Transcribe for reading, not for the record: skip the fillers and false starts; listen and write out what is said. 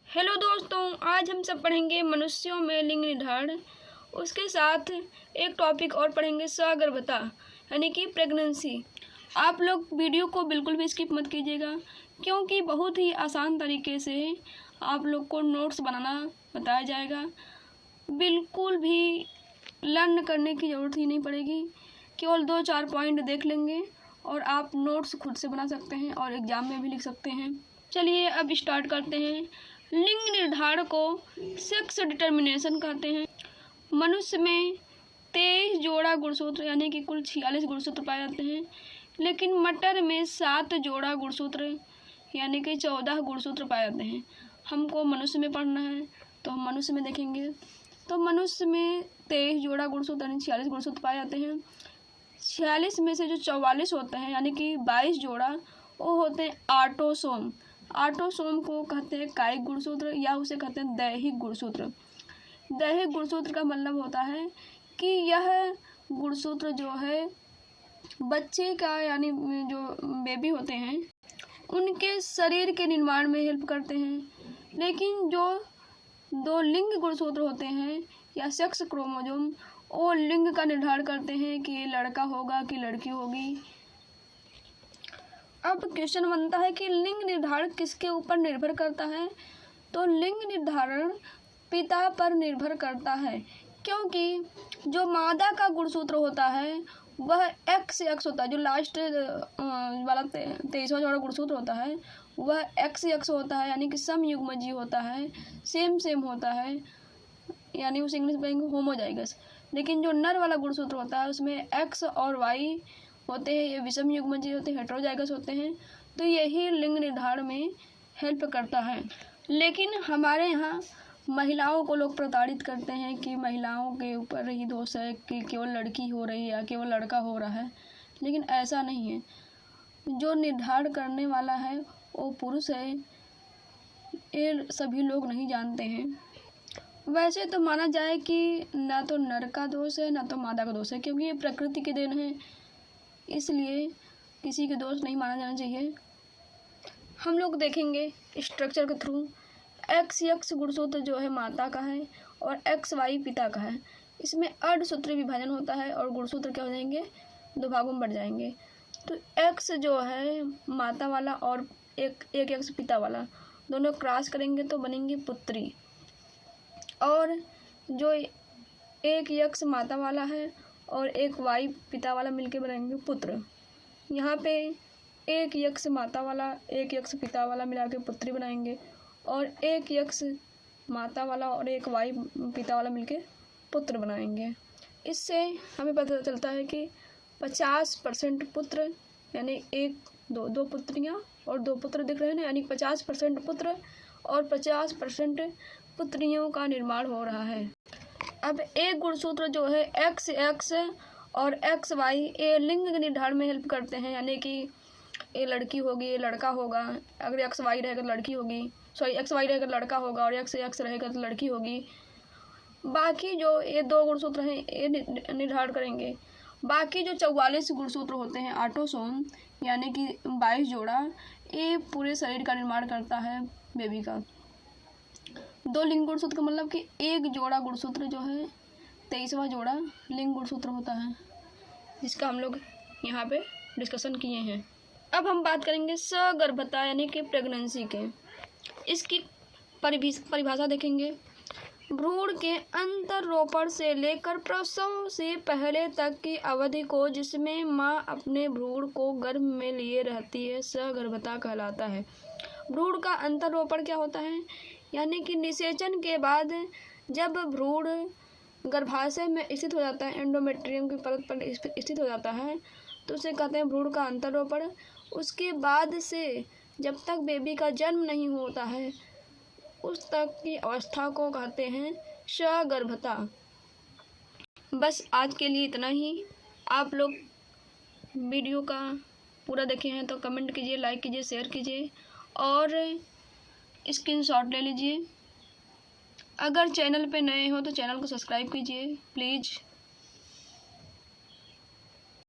Hello दोस्तों, आज हम सब पढ़ेंगे मनुष्यों में लिंग निर्धारण। उसके साथ एक टॉपिक और पढ़ेंगे सगर्भता यानी कि प्रेगनेंसी। आप लोग वीडियो को बिल्कुल भी स्किप मत कीजिएगा, क्योंकि बहुत ही आसान तरीके से आप लोग को नोट्स बनाना बताया जाएगा। बिल्कुल भी लर्न करने की ज़रूरत ही नहीं पड़ेगी, केवल 2-4 पॉइंट देख लेंगे और आप नोट्स खुद से बना सकते हैं और एग्ज़ाम में भी लिख सकते हैं। चलिए अब स्टार्ट करते हैं। लिंग निर्धारण को सेक्स डिटर्मिनेशन कहते हैं। मनुष्य में 23 जोड़ा गुणसूत्र यानी कि कुल 46 गुणसूत्र पाए जाते हैं, लेकिन मटर में 7 जोड़ा गुणसूत्र यानी कि 14 गुणसूत्र पाए जाते हैं। हमको मनुष्य में पढ़ना है तो हम मनुष्य में देखेंगे। तो मनुष्य में 23 जोड़ा गुणसूत्र यानी 46 गुणसूत्र पाए जाते हैं। 46 में से जो 44 होते हैं यानी कि 22 जोड़ा वो होते हैं ऑटोसोम। ऑटोसोम को कहते हैं कायिक गुणसूत्र या उसे कहते हैं दैहिक गुणसूत्र। दैहिक गुणसूत्र का मतलब होता है कि यह गुणसूत्र जो है बच्चे का यानी जो बेबी होते हैं उनके शरीर के निर्माण में हेल्प करते हैं। लेकिन जो 2 लिंग गुणसूत्र होते हैं या सेक्स क्रोमोसोम, वो लिंग का निर्धारण करते हैं कि ये लड़का होगा कि लड़की होगी। अब क्वेश्चन बनता है कि लिंग निर्धारण किसके ऊपर निर्भर करता है? तो लिंग निर्धारण पिता पर निर्भर करता है, क्योंकि जो मादा का गुणसूत्र होता है वह XX होता है। जो लास्ट वाला 23वां जोड़ा गुणसूत्र होता है वह XX होता है, यानी कि समयुग्मजीय होता है, सेम होता है, यानी उसे इंग्लिश में कहेंगे होमोजाइगस। लेकिन जो नर वाला गुणसूत्र होता है उसमें X और Y होते हैं, ये विषम युग्मजीय होते हैं, हेटेरोजाइगस होते हैं। तो यही लिंग निर्धारण में हेल्प करता है। लेकिन हमारे यहाँ महिलाओं को लोग प्रताड़ित करते हैं कि महिलाओं के ऊपर ही दोष है कि केवल लड़की हो रही है या केवल लड़का हो रहा है, लेकिन ऐसा नहीं है। जो निर्धारण करने वाला है वो पुरुष है, ये सभी लोग नहीं जानते हैं। वैसे तो माना जाए कि ना तो नर का दोष है ना तो मादा का दोष है, क्योंकि ये प्रकृति के देन है, इसलिए किसी के दोष नहीं माना जाना चाहिए। हम लोग देखेंगे स्ट्रक्चर के थ्रू। XX गुणसूत्र जो है माता का है और XY पिता का है। इसमें अर्धसूत्री विभाजन होता है और गुणसूत्र क्या हो जाएंगे, 2 भागों में बढ़ जाएंगे। तो X जो है माता वाला और एक X पिता वाला, दोनों क्रॉस करेंगे तो बनेंगे पुत्री। और जो एक X माता वाला है और एक Y पिता वाला मिलके बनाएंगे पुत्र। यहाँ पे एक X माता वाला एक X पिता वाला मिला के पुत्री बनाएंगे और एक X माता वाला और एक Y पिता वाला मिलके पुत्र बनाएंगे। इससे हमें पता चलता है कि 50% पुत्र यानी 2 पुत्रियाँ और 2 पुत्र दिख रहे हैं, यानी 50% पुत्र और 50% पुत्रियों का निर्माण हो रहा है। अब एक गुणसूत्र जो है XX और XY ये लिंग के निर्धारण में हेल्प करते हैं, यानी कि ये लड़की होगी ये लड़का होगा। अगर XY रहेगा तो लड़की होगी, XY रहेगा तो लड़का होगा और XX रहेगा तो लड़की होगी। बाकी जो ये 2 गुणसूत्र हैं ये निर्धारण करेंगे। बाकी जो 44 गुणसूत्र होते हैं ऑटोसोम यानी कि 22 जोड़ा, ये पूरे शरीर का निर्माण करता है बेबी का। 2 लिंग गुणसूत्र का मतलब कि एक जोड़ा गुणसूत्र जो है 23वां जोड़ा लिंग गुणसूत्र होता है, जिसका हम लोग यहाँ पे डिस्कशन किए हैं। अब हम बात करेंगे सगर्भता यानी कि प्रेगनेंसी के। इसकी परिभाषा देखेंगे। भ्रूण के अंतरोपण से लेकर प्रसव से पहले तक की अवधि को जिसमें माँ अपने भ्रूण को गर्भ में लिए रहती है सगर्भता कहलाता है। भ्रूण का अंतरोपण क्या होता है, यानी कि निषेचन के बाद जब भ्रूण गर्भाशय में स्थित हो जाता है, एंडोमेट्रियम की परत पर स्थित हो जाता है, तो उसे कहते हैं भ्रूण का अंतरोपण। उसके बाद से जब तक बेबी का जन्म नहीं होता है उस तक की अवस्था को कहते हैं सगर्भता। बस आज के लिए इतना ही। आप लोग वीडियो का पूरा देखे हैं तो कमेंट कीजिए, लाइक कीजिए, शेयर कीजिए और स्क्रीनशॉट ले लीजिए। अगर चैनल पे नए हो तो चैनल को सब्सक्राइब कीजिए प्लीज़।